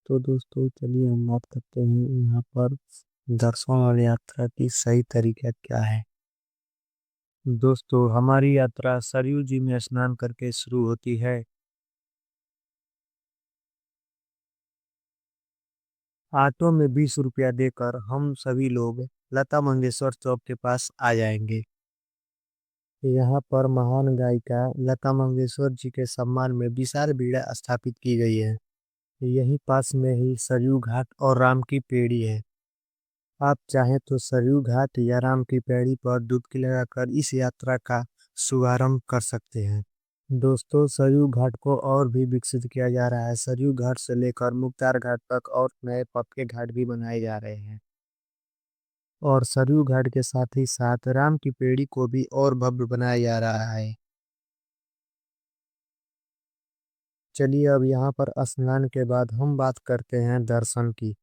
तो दोस्तों चलिए हम बात करते हैं यहाँ पर दर्शन और यात्रा की सही तरीका क्या है। दोस्तों हमारी यात्रा सरयू जी में स्नान करके शुरू होती है। ऑटो में 20 रुपया देकर हम सभी लोग लता मंगेशकर चौक के पास आ जाएंगे। यहाँ पर महान गायिका लता मंगेशकर जी के सम्मान में विशाल भीड़ स्थापित की गई है। यही पास में ही सरयू घाट और राम की पेड़ी है। आप चाहें तो सरयू घाट या राम की पैड़ी पर डुबकी लगाकर इस यात्रा का शुभारंभ कर सकते हैं। दोस्तों सरयू घाट को और भी विकसित किया जा रहा है। सरयू घाट से लेकर मुख्तार घाट तक और नए पक्के घाट भी बनाए जा रहे हैं। और सरयू घाट के साथ ही साथ राम की पेड़ी को भी और भव्य बनाया जा रहा है। चलिए अब यहाँ पर स्नान के बाद हम बात करते हैं दर्शन की।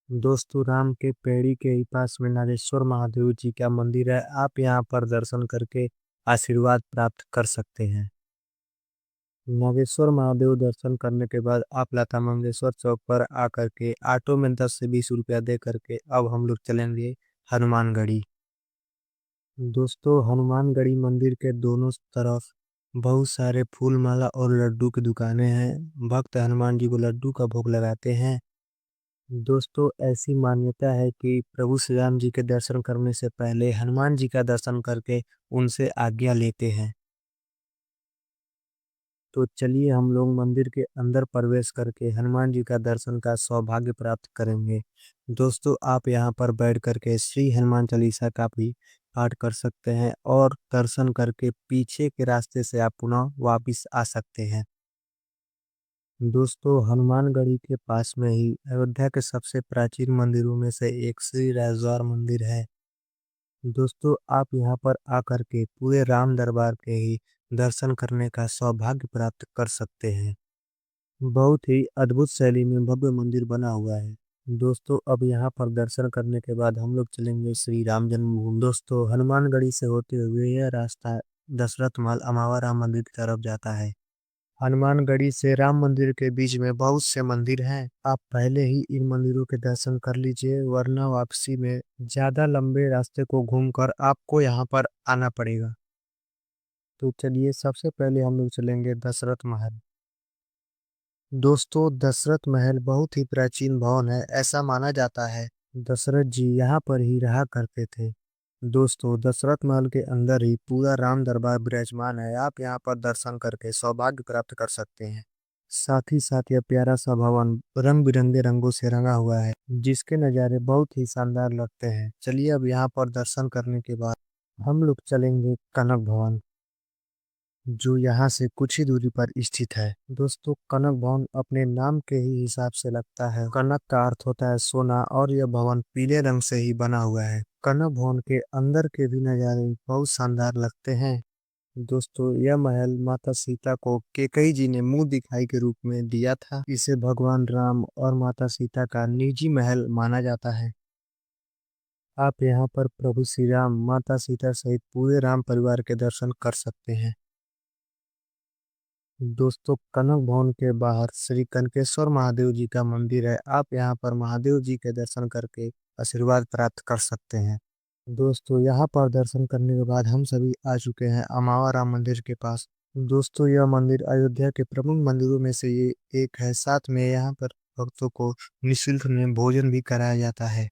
दोस्तों राम के पेड़ी के ही पास में नागेश्वर महादेव जी का मंदिर है। आप यहाँ पर दर्शन करके आशीर्वाद प्राप्त कर सकते हैं। नागेश्वर महादेव दर्शन करने के बाद आप लता मंगेशकर चौक पर आकर के ऑटो में 10 से 20 रुपया दे करके अब हम लोग चलेंगे हनुमानगढ़ी। दोस्तों हनुमानगढ़ी मंदिर के दोनों तरफ बहुत सारे फूल माला और लड्डू की दुकानें हैं। भक्त हनुमान जी को लड्डू का भोग लगाते हैं। दोस्तों ऐसी मान्यता है कि प्रभु श्री राम जी के दर्शन करने से पहले हनुमान जी का दर्शन करके उनसे आज्ञा लेते हैं। तो चलिए हम लोग मंदिर के अंदर प्रवेश करके हनुमान जी का दर्शन का सौभाग्य प्राप्त करेंगे। दोस्तों आप यहाँ पर बैठ करके श्री हनुमान चालीसा का भी पाठ कर सकते हैं और दर्शन करके पीछे के रास्ते से आप पुनः वापिस आ सकते हैं। दोस्तों हनुमानगढ़ी के पास में ही अयोध्या के सबसे प्राचीन मंदिरों में से एक श्री राजद्वार मंदिर है। दोस्तों आप यहाँ पर आकर के पूरे राम दरबार के ही दर्शन करने का सौभाग्य प्राप्त कर सकते हैं। बहुत ही अद्भुत शैली में भव्य मंदिर बना हुआ है। दोस्तों अब यहाँ पर दर्शन करने के बाद हम लोग चलेंगे श्री राम जन्मभूमि। दोस्तों हनुमानगढ़ी से होते हुए यह रास्ता दशरथ महल अमावा राम मंदिर की तरफ जाता है। हनुमानगढ़ी से राम मंदिर के बीच में बहुत से मंदिर हैं। आप पहले ही इन मंदिरों के दर्शन कर लीजिए, वरना वापसी में ज्यादा लंबे रास्ते को घूमकर आपको यहाँ पर आना पड़ेगा। तो चलिए सबसे पहले हम लोग चलेंगे दशरथ महल। दोस्तों दशरथ महल बहुत ही प्राचीन भवन है। ऐसा माना जाता है दशरथ जी यहाँ पर ही रहा करते थे। दोस्तों दशरथ महल के अंदर ही पूरा राम दरबार विराजमान है। आप यहाँ पर दर्शन करके सौभाग्य प्राप्त कर सकते हैं। साथ ही साथ यह प्यारा सा भवन रंग बिरंगे रंगों से रंगा हुआ है, जिसके नज़ारे बहुत ही शानदार लगते हैं। चलिए अब यहाँ पर दर्शन करने के बाद हम लोग चलेंगे कनक भवन, जो यहाँ से कुछ ही दूरी पर स्थित है। दोस्तों कनक भवन अपने नाम के ही हिसाब से लगता है। कनक का अर्थ होता है सोना और यह भवन पीले रंग से ही बना हुआ है। कनक भवन के अंदर के भी नज़ारे बहुत शानदार लगते हैं। दोस्तों यह महल माता सीता को कैकेयी जी ने मुंह दिखाई के रूप में दिया था। इसे भगवान राम और माता सीता का निजी महल माना जाता है। आप यहाँ पर प्रभु श्री राम माता सीता सहित पूरे राम परिवार के दर्शन कर सकते हैं। दोस्तों कनक भवन के बाहर श्री कनकेश्वर महादेव जी का मंदिर है। आप यहाँ पर महादेव जी के दर्शन करके आशीर्वाद प्राप्त कर सकते हैं। दोस्तों यहाँ पर दर्शन करने के बाद हम सभी आ चुके हैं अमावा राम मंदिर के पास। दोस्तों यह मंदिर अयोध्या के प्रमुख मंदिरों में से ये एक है। साथ में यहाँ पर भक्तों को निःशुल्क में भोजन भी कराया जाता है।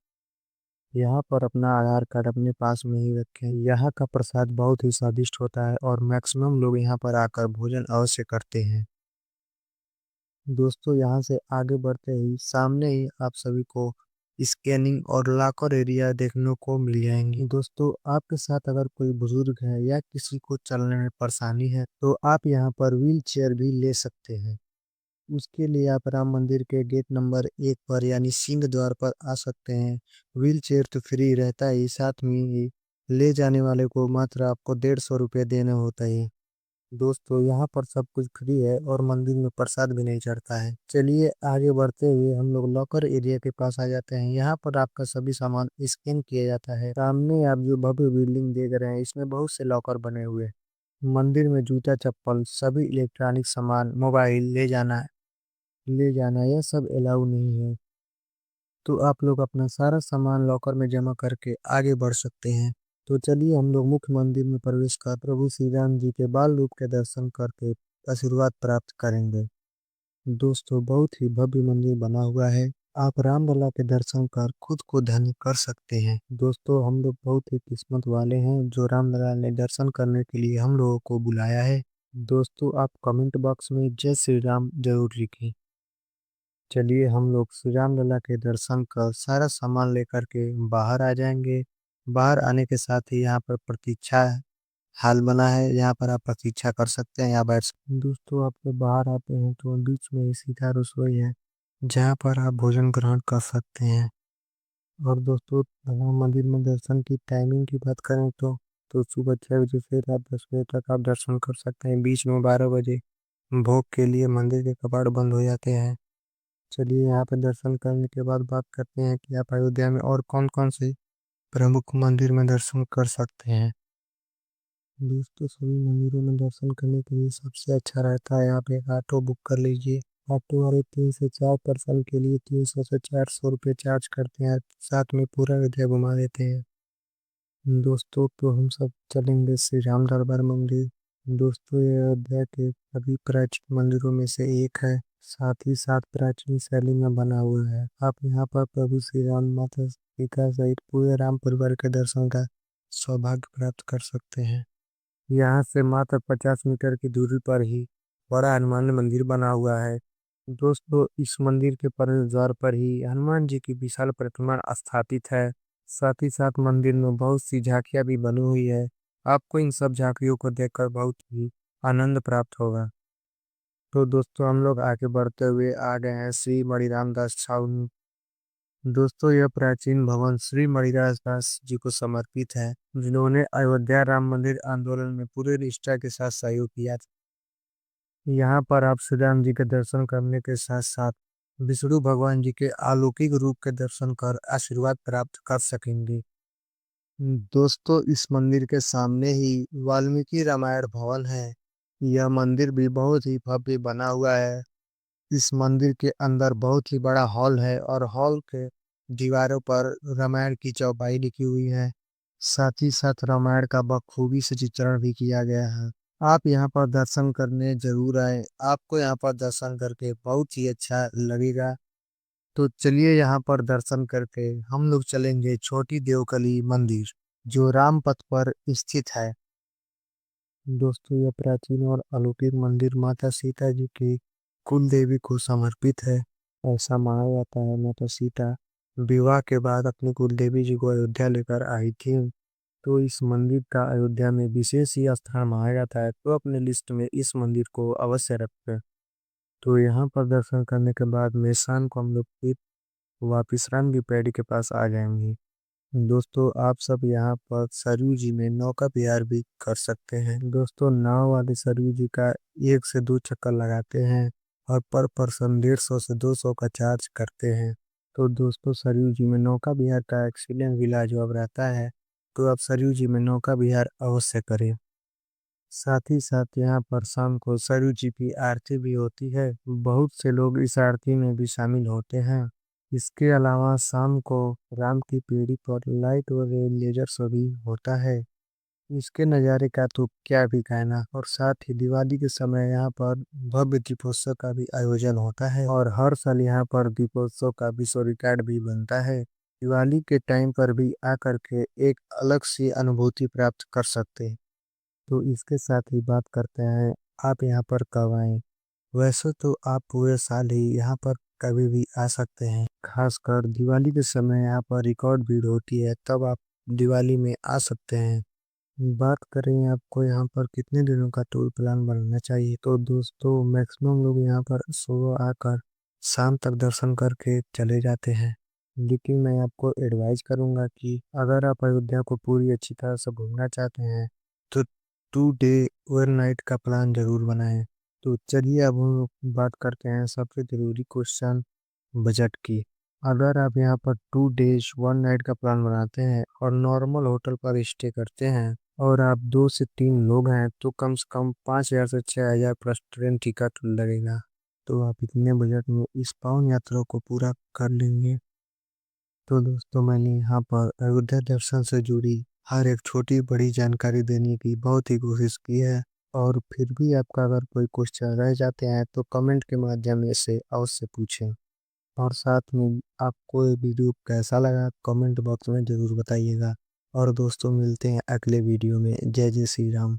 यहाँ पर अपना आधार कार्ड अपने पास में ही रखें। यहाँ का प्रसाद बहुत ही स्वादिष्ट होता है और मैक्सिमम लोग यहाँ पर आकर भोजन अवश्य करते हैं। दोस्तों यहाँ से आगे बढ़ते ही सामने ही आप सभी को स्कैनिंग और लॉकर एरिया देखने को मिल जाएंगी। दोस्तों आपके साथ अगर कोई बुजुर्ग है या किसी को चलने में परेशानी है तो आप यहाँ पर व्हील चेयर भी ले सकते हैं। उसके लिए आप राम मंदिर के गेट नंबर 1 पर यानी सिंह द्वार पर आ सकते हैं। व्हील चेयर तो फ्री रहता है, साथ में ही ले जाने वाले को मात्र आपको 150 रुपये देने होता है। दोस्तों यहाँ पर सब कुछ फ्री है और मंदिर में प्रसाद भी नहीं चढ़ता है। चलिए आगे बढ़ते हुए हम लोग लॉकर एरिया के पास आ जाते हैं। यहाँ पर आपका सभी सामान स्कैन किया जाता है। सामने आप जो भव्य बिल्डिंग देख रहे हैं इसमें बहुत से लॉकर बने हुए हैं। मंदिर में जूता चप्पल सभी इलेक्ट्रॉनिक सामान मोबाइल ले जाना ले जाना यह सब अलाउ नहीं है। तो आप लोग अपना सारा सामान लॉकर में जमा करके आगे बढ़ सकते हैं। तो चलिए हम लोग मुख्य मंदिर में प्रवेश कर प्रभु श्री राम जी के बाल रूप के दर्शन करके आशीर्वाद प्राप्त करेंगे। दोस्तों बहुत ही भव्य मंदिर बना हुआ है। आप रामलला के दर्शन कर खुद को धन्य कर सकते हैं। दोस्तों हम लोग बहुत ही किस्मत वाले हैं जो रामलला ने दर्शन करने के लिए हम लोगों को बुलाया है। दोस्तों आप कमेंट बॉक्स में जय श्री राम जरूर लिखें। चलिए हम लोग श्री राम लला के दर्शन कर सारा सामान लेकर के बाहर आ जाएंगे। बाहर आने के साथ ही यहाँ पर प्रतीक्षा हाल बना है, यहाँ पर आप प्रतीक्षा कर सकते हैं, यहाँ बैठ सकते हैं। दोस्तों आप जब बाहर आते हैं तो बीच में ही सीधा रसोई है जहाँ पर आप भोजन ग्रहण कर सकते हैं। और दोस्तों राम मंदिर में दर्शन की टाइमिंग की बात करें तो सुबह 6 बजे से रात 10 बजे तक आप दर्शन कर सकते हैं। बीच में 12 बजे भोग के लिए मंदिर के कपाट बंद हो जाते हैं। चलिए यहाँ पे दर्शन करने के बाद बात करते हैं कि आप अयोध्या में और कौन कौन से प्रमुख मंदिर में दर्शन कर सकते हैं। दोस्तों सभी मंदिरों में दर्शन करने के लिए सबसे अच्छा रहता है आप एक ऑटो बुक कर लीजिए। ऑटो वाले 3 से 4 पर्सन के लिए 300 से 400 रुपये चार्ज करते हैं, साथ में पूरा अयोध्या घुमा देते हैं। दोस्तों तो हम सब चलेंगे श्री राम दरबार मंदिर। दोस्तों ये अयोध्या के सभी प्राचीन मंदिरों में से एक है, साथ ही साथ प्राचीन शैली में बना हुआ है। आप यहाँ पर प्रभु श्री राम माता सीता सहित पूरे राम परिवार के दर्शन का सौभाग्य प्राप्त कर सकते हैं। यहाँ से मात्र 50 मीटर की दूरी पर ही बड़ा हनुमान मंदिर बना हुआ है। दोस्तों इस मंदिर के प्रवेश द्वार पर ही हनुमान जी की विशाल प्रतिमा स्थापित है। साथ ही साथ मंदिर में बहुत सी झांकियां भी बनी हुई है। आपको इन सब झांकियों को देखकर बहुत ही आनंद प्राप्त होगा। तो दोस्तों हम लोग आगे बढ़ते हुए आ गए हैं श्री मणिराम दास छावनी। दोस्तों यह प्राचीन भवन श्री मणिराम दास जी को समर्पित है, जिन्होंने अयोध्या राम मंदिर आंदोलन में पूरे निष्ठा के साथ सहयोग किया था। यहाँ पर आप श्री राम जी के दर्शन करने के साथ साथ विष्णु भगवान जी के अलौकिक रूप के दर्शन कर आशीर्वाद प्राप्त कर सकेंगे। दोस्तों इस मंदिर के सामने ही वाल्मीकि रामायण भवन है। यह मंदिर भी बहुत ही भव्य बना हुआ है। इस मंदिर के अंदर बहुत ही बड़ा हॉल है और हॉल के दीवारों पर रामायण की चौपाई लिखी हुई है। साथ ही साथ रामायण का बखूबी से चित्रण भी किया गया है। आप यहाँ पर दर्शन करने जरूर आए, आपको यहाँ पर दर्शन करके बहुत ही अच्छा लगेगा। तो चलिए यहाँ पर दर्शन करके हम लोग चलेंगे छोटी देवकली मंदिर, जो राम पथ पर स्थित है। दोस्तों यह प्राचीन और अलौकिक मंदिर माता सीता जी की कुल देवी को समर्पित है। ऐसा माना जाता है माता सीता विवाह के बाद अपनी कुल देवी जी को अयोध्या लेकर आई थी। तो इस मंदिर का अयोध्या में विशेष ही स्थान माना जाता है, तो अपने लिस्ट में इस मंदिर को अवश्य रखें। तो यहाँ पर दर्शन करने के बाद में शाम को हम लोग फिर वापिस राम की पैड़ी के पास आ जाएंगे। दोस्तों आप सब यहाँ पर सरयू जी में नौका विहार भी कर सकते हैं। दोस्तों नाव वाले सरयू जी का 1 से 2 चक्कर लगाते हैं और पर पर्सन 150 से 200 का चार्ज करते हैं। तो दोस्तों सरयू जी में नौका विहार का एक्सीलेंट विला जो अब रहता है, तो आप सरयू जी में नौका विहार अवश्य करें। साथ ही साथ यहाँ पर शाम को सरयू जी की आरती भी होती है, बहुत से लोग इस आरती में भी शामिल होते हैं। इसके अलावा शाम को राम की पीढ़ी पर लाइट और लेजर शो भी होता है। इसके नज़ारे का तो क्या भी कहना। और साथ ही दिवाली के समय यहाँ पर भव्य दीपोत्सव का भी आयोजन होता है और हर साल यहाँ पर दीपोत्सव का विश्व रिकॉर्ड भी बनता है। दिवाली के टाइम पर भी आकर के एक अलग सी अनुभूति प्राप्त कर सकते हैं। तो इसके साथ ही बात करते हैं आप यहाँ पर कब आएं। वैसे तो आप पूरे साल ही यहाँ पर कभी भी आ सकते हैं, खासकर दिवाली के समय यहाँ पर रिकॉर्ड भीड़ होती है, तब आप दिवाली में आ सकते हैं। बात करें आपको यहाँ पर कितने दिनों का टूर प्लान बनाना चाहिए, तो दोस्तों मैक्सिमम लोग यहाँ पर सुबह आकर शाम तक दर्शन करके चले जाते हैं। लेकिन मैं आपको एडवाइस करूंगा कि अगर आप अयोध्या को पूरी अच्छी तरह से घूमना चाहते हैं तो 2 डे 1 नाइट का प्लान जरूर बनाएं। तो चलिए अब हम लोग बात करते हैं सबसे जरूरी क्वेश्चन, बजट की। अगर आप यहाँ पर 2 डेज 1 नाइट का प्लान बनाते हैं और नॉर्मल होटल पर स्टे करते हैं और आप 2 से 3 लोग हैं, तो कम से कम 5,000 से 6,000 प्लस ट्रेन टिकट लगेगा। तो आप इतने बजट में इस पावन यात्रा को पूरा कर लेंगे। तो दोस्तों मैंने यहाँ पर अयोध्या दर्शन से जुड़ी हर एक छोटी बड़ी जानकारी देने की बहुत ही कोशिश की है, और फिर भी आपका अगर कोई क्वेश्चन रह जाते हैं तो कमेंट के माध्यम से अवश्य पूछें। और साथ में आपको ये वीडियो कैसा लगा कमेंट बॉक्स में ज़रूर बताइएगा। और दोस्तों मिलते हैं अगले वीडियो में। जय जय श्री राम।